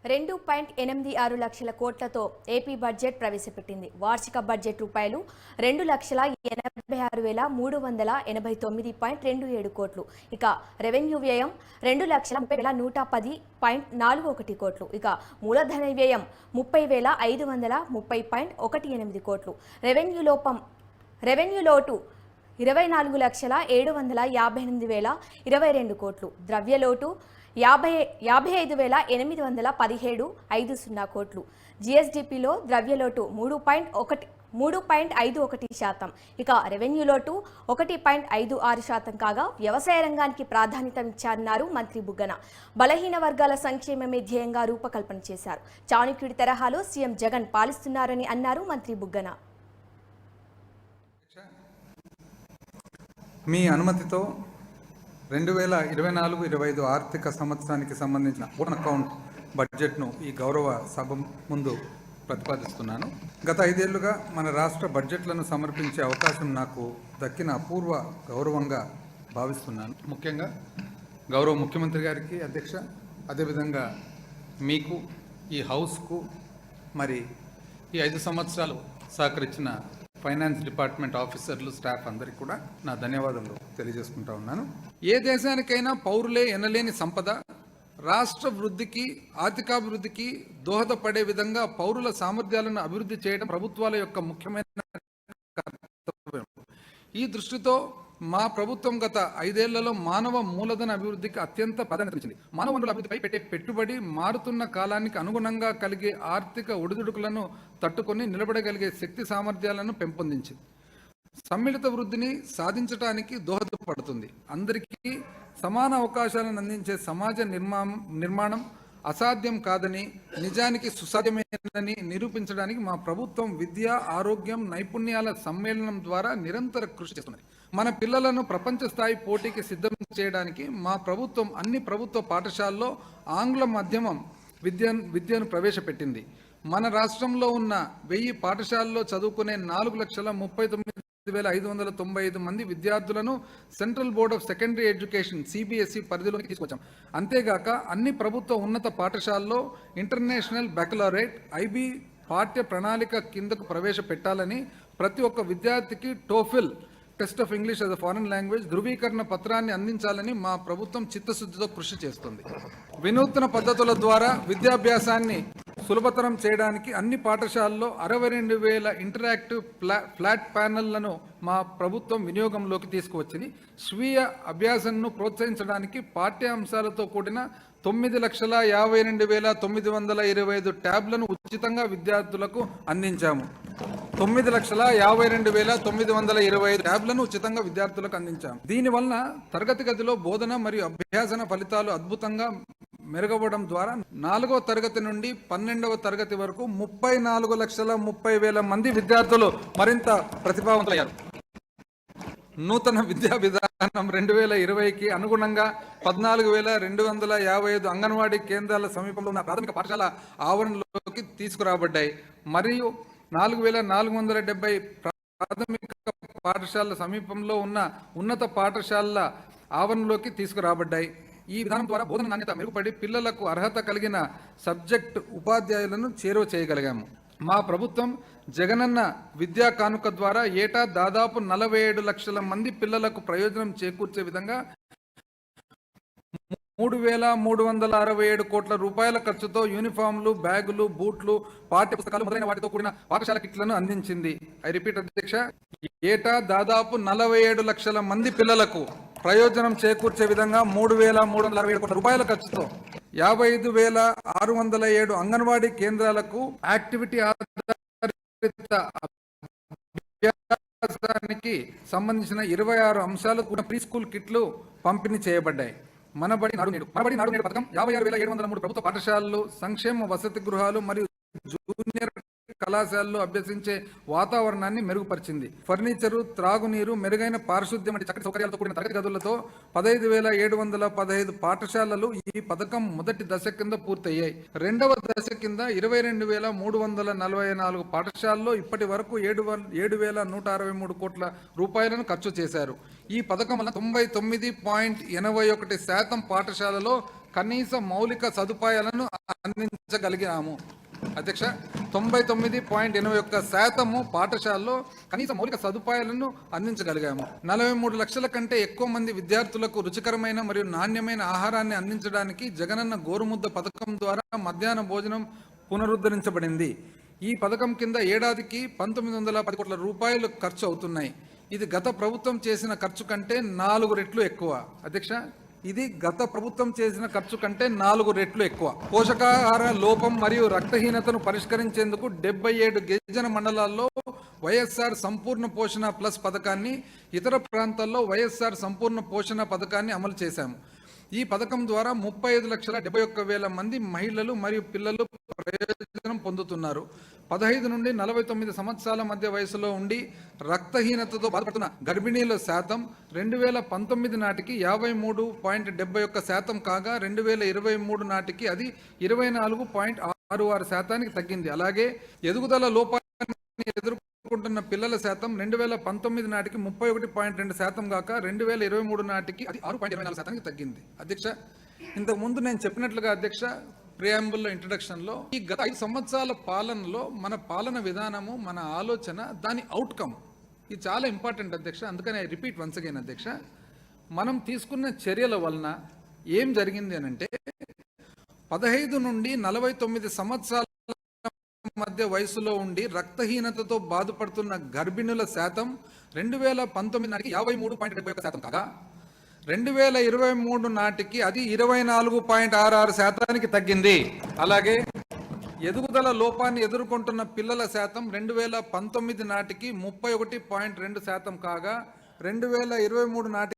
2.86 లక్షల కోట్లతో AP budget ప్రవేశపెట్టింది. వార్షిక బడ్జెట్ రూపాయలు 2,86,389.27 కోట్లు. ఇక రెవెన్యూ వ్యయం 2,30,110.41 కోట్లు. ఇక మూలధన వ్యయం 30,530.18 కోట్లు. రెవెన్యూ లోటు 24,758,022 కోట్లు. ద్రవ్యలోటు 55,817.50 కోట్లు. జీఎస్డీపీలో ద్రవ్యలోటు 3.51%. ఇక రెవెన్యూ లోటు 1.56% కాగా వ్యవసాయ రంగానికి ప్రాధాన్యతనిచ్చారన్నారు మంత్రి బుగ్గన. బలహీన వర్గాల సంక్షేమమే ధ్యేయంగా రూపకల్పన చేశారు. చాణక్యుడి తరహాలో సీఎం జగన్ పాలిస్తున్నారని అన్నారు మంత్రి బుగ్గన. మీ అనుమతితో 2024-25 ఆర్థిక సంవత్సరానికి సంబంధించిన ఓన్ అకౌంట్ బడ్జెట్ను ఈ గౌరవ సభ ముందు ప్రతిపాదిస్తున్నాను. గత 5 ఏళ్లుగా మన రాష్ట్ర బడ్జెట్లను సమర్పించే అవకాశం నాకు దక్కిన అపూర్వ గౌరవంగా భావిస్తున్నాను. ముఖ్యంగా గౌరవ ముఖ్యమంత్రి గారికి అధ్యక్ష, అదేవిధంగా మీకు, ఈ హౌస్కు, మరి ఈ 5 సంవత్సరాలు సహకరించిన ఫైనాన్స్ డిపార్ట్మెంట్ ఆఫీసర్లు, స్టాఫ్ అందరికీ కూడా నా ధన్యవాదాలు తెలియజేసుకుంటా ఉన్నాను. ఏ దేశానికైనా పౌరులే ఎనలేని సంపద. రాష్ట్ర వృద్ధికి, ఆర్థికాభివృద్ధికి దోహదపడే విధంగా పౌరుల సామర్థ్యాలను అభివృద్ధి చేయడం ప్రభుత్వాల యొక్క ముఖ్యమైన కర్తవ్యం. ఈ దృష్టితో మా ప్రభుత్వం గత 5 ఏళ్లలో మానవ మూలధన అభివృద్ధికి అత్యంత ప్రాధాన్యతనిచ్చింది. మానవ వనరుల అభివృద్ధిపై పెట్టే పెట్టుబడి మారుతున్న కాలానికి అనుగుణంగా కలిగే ఆర్థిక ఒడిదుడుకులను తట్టుకొని నిలబడగలిగే శక్తి సామర్థ్యాలను పెంపొందించింది. సమ్మిళిత వృద్ధిని సాధించడానికి దోహదపడుతుంది. అందరికీ సమాన అవకాశాలను అందించే సమాజ నిర్మాణం అసాధ్యం కాదని, నిజానికి సుసాధ్యమేనని నిరూపించడానికి మా ప్రభుత్వం విద్య, ఆరోగ్యం, నైపుణ్యాల సమ్మేళనం ద్వారా నిరంతర కృషి చేస్తున్నది. మన పిల్లలను ప్రపంచ స్థాయి పోటీకి సిద్ధం చేయడానికి మా ప్రభుత్వం అన్ని ప్రభుత్వ పాఠశాలల్లో ఆంగ్ల మాధ్యమం విద్యను ప్రవేశపెట్టింది. మన రాష్ట్రంలో ఉన్న 1000 పాఠశాలల్లో చదువుకునే 4,39,595 మంది విద్యార్థులను central board of secondary education CBSE పరిధిలోకి తీసుకొచ్చాం. అంతేగాక అన్ని ప్రభుత్వ ఉన్నత పాఠశాలల్లో ఇంటర్నేషనల్ బ్యాకలరేట్ IB పాఠ్య ప్రణాళిక కిందకు ప్రవేశపెట్టాలని, ప్రతి ఒక్క విద్యార్థికి TOEFL test of English as a foreign language ధృవీకరణ పత్రాన్ని అందించాలని మా ప్రభుత్వం చిత్తశుద్ధితో కృషి చేస్తుంది. వినూత్న పద్ధతుల ద్వారా విద్యాభ్యాసాన్ని సులభతరం చేయడానికి అన్ని పాఠశాలల్లో 62,000 ఇంటరాక్టివ్ ఫ్లాట్ ప్యానెళ్లను మా ప్రభుత్వం వినియోగంలోకి తీసుకువచ్చింది. స్వీయ అభ్యాసంను ప్రోత్సహించడానికి పాఠ్యాంశాలతో కూడిన 9,52,925 ట్యాబ్లను ఉచితంగా విద్యార్థులకు అందించాము. 9,52,925 ట్యాబ్లను ఉచితంగా విద్యార్థులకు అందించాము. దీనివలన తరగతి గదిలో బోధన మరియు అభ్యాసన ఫలితాలు అద్భుతంగా మెరుగవడం ద్వారా 4వ తరగతి నుండి 12వ తరగతి వరకు 34,30,000 మంది విద్యార్థులు మరింత ప్రతిభావంతులయ్యారు. నూతన విద్యా విధానం 2020కి అనుగుణంగా 14,255 అంగన్వాడీ కేంద్రాల సమీపంలో ఉన్న ప్రాథమిక పాఠశాల ఆవరణలోకి తీసుకురాబడ్డాయి. మరియు 4,470 ప్రాథమిక పాఠశాలల సమీపంలో ఉన్న ఉన్నత పాఠశాలల ఆవరణలోకి తీసుకురాబడ్డాయి. ఈ విధానం ద్వారా బోధన నాణ్యత మెరుగుపడి పిల్లలకు అర్హత కలిగిన సబ్జెక్ట్ ఉపాధ్యాయులను చేరువ చేయగలిగాము. మా ప్రభుత్వం జగనన్న విద్యా కానుక ద్వారా ఏటా దాదాపు 47 లక్షల మంది పిల్లలకు ప్రయోజనం చేకూర్చే విధంగా 3,367 కోట్ల రూపాయల ఖర్చుతో యూనిఫామ్లు, బ్యాగులు, బూట్లు, పాఠ్య పుస్తకాలు మొదలైన వాటితో కూడిన పాఠశాల కిట్లను అందించింది. ఐ రిపీట్ అధ్యక్ష, ఏటా దాదాపు 47 లక్షల మంది పిల్లలకు ప్రయోజనం చేకూర్చే విధంగా 3,367 కోట్ల రూపాయల ఖర్చుతో 55,607 అంగన్వాడీ కేంద్రాలకు యాక్టివిటీ ఆధారిత అభ్యాసానికి సంబంధించిన 26 అంశాలు కూడా ప్రీ స్కూల్ కిట్లు పంపిణీ చేయబడ్డాయి. మనబడి నాడు నేడు పథకం 56,703 ప్రభుత్వ పాఠశాలలు, సంక్షేమ వసతి గృహాలు మరియు జూనియర్ కళాశాలలో అభ్యసించే వాతావరణాన్ని మెరుగుపరిచింది. ఫర్నిచరు, త్రాగునీరు, మెరుగైన పారిశుద్ధ్యం వంటి చక్కటి సౌకర్యాలతో కూడిన తరగతి గదులతో 15,715 పాఠశాలలు ఈ పథకం మొదటి దశ కింద పూర్తయ్యాయి. రెండవ దశ కింద 22,344 పాఠశాలలో ఇప్పటి వరకు 7,163 కోట్ల రూపాయలను ఖర్చు చేశారు. ఈ పథకం వల్ల 99.81% పాఠశాలలో కనీస మౌలిక సదుపాయాలను అందించగలిగాము. అధ్యక్ష, 99.81% పాఠశాలలో కనీస మౌలిక సదుపాయాలను అందించగలిగాము. 43 లక్షల కంటే ఎక్కువ మంది విద్యార్థులకు రుచికరమైన మరియు నాణ్యమైన ఆహారాన్ని అందించడానికి జగనన్న గోరుముద్ద పథకం ద్వారా మధ్యాహ్న భోజనం పునరుద్ధరించబడింది. ఈ పథకం కింద ఏడాదికి 1910 కోట్ల రూపాయలు ఖర్చు అవుతున్నాయి. ఇది గత ప్రభుత్వం చేసిన ఖర్చు కంటే 4 రెట్లు ఎక్కువ. అధ్యక్ష, ఇది గత ప్రభుత్వం చేసిన ఖర్చు కంటే 4 రెట్లు ఎక్కువ. పోషకాహార లోపం మరియు రక్తహీనతను పరిష్కరించేందుకు 77 గిరిజన మండలాల్లో వైఎస్ఆర్ సంపూర్ణ పోషణ ప్లస్ పథకాన్ని, ఇతర ప్రాంతాల్లో వైఎస్ఆర్ సంపూర్ణ పోషణ పథకాన్ని అమలు చేశాము. ఈ పథకం ద్వారా 35,71,000 మంది మహిళలు మరియు పిల్లలు ప్రయోజనం పొందుతున్నారు. 15 నుండి 49 సంవత్సరాల మధ్య వయసులో ఉండి రక్తహీనతతో బాధపడుతున్న గర్భిణీల శాతం 2019 నాటికి 53.71% కాగా 2023 నాటికి అది 24.66% తగ్గింది. అలాగే ఎదుగుదల లోపాన్ని ఎదుర్కొంటున్న పిల్లల శాతం 2019 నాటికి 31.2% కాక 2023 నాటికి అది 6.24% తగ్గింది. అధ్యక్ష, ఇంతకు ముందు నేను చెప్పినట్లుగా అధ్యక్ష, ప్రియాంబుల్లో ఇంట్రడక్షన్లో ఈ గత 5 సంవత్సరాల పాలనలో మన పాలన విధానము, మన ఆలోచన, దాని అవుట్కమ్ ఇది చాలా ఇంపార్టెంట్ అధ్యక్ష. అందుకని ఐ రిపీట్ వన్స్ అగైన్ అధ్యక్ష, మనం తీసుకున్న చర్యల వలన ఏం జరిగింది అని అంటే 15 నుండి 49 సంవత్సరాల మధ్య వయసులో ఉండి రక్తహీనతతో బాధపడుతున్న గర్భిణుల శాతం 2019 నాటికి 53.71% కాగా 2023 నాటికి అది 24.66% తగ్గింది. అలాగే ఎదుగుదల లోపాన్ని ఎదుర్కొంటున్న పిల్లల శాతం 2019 నాటికి 31.2% కాగా 2023 నాటికి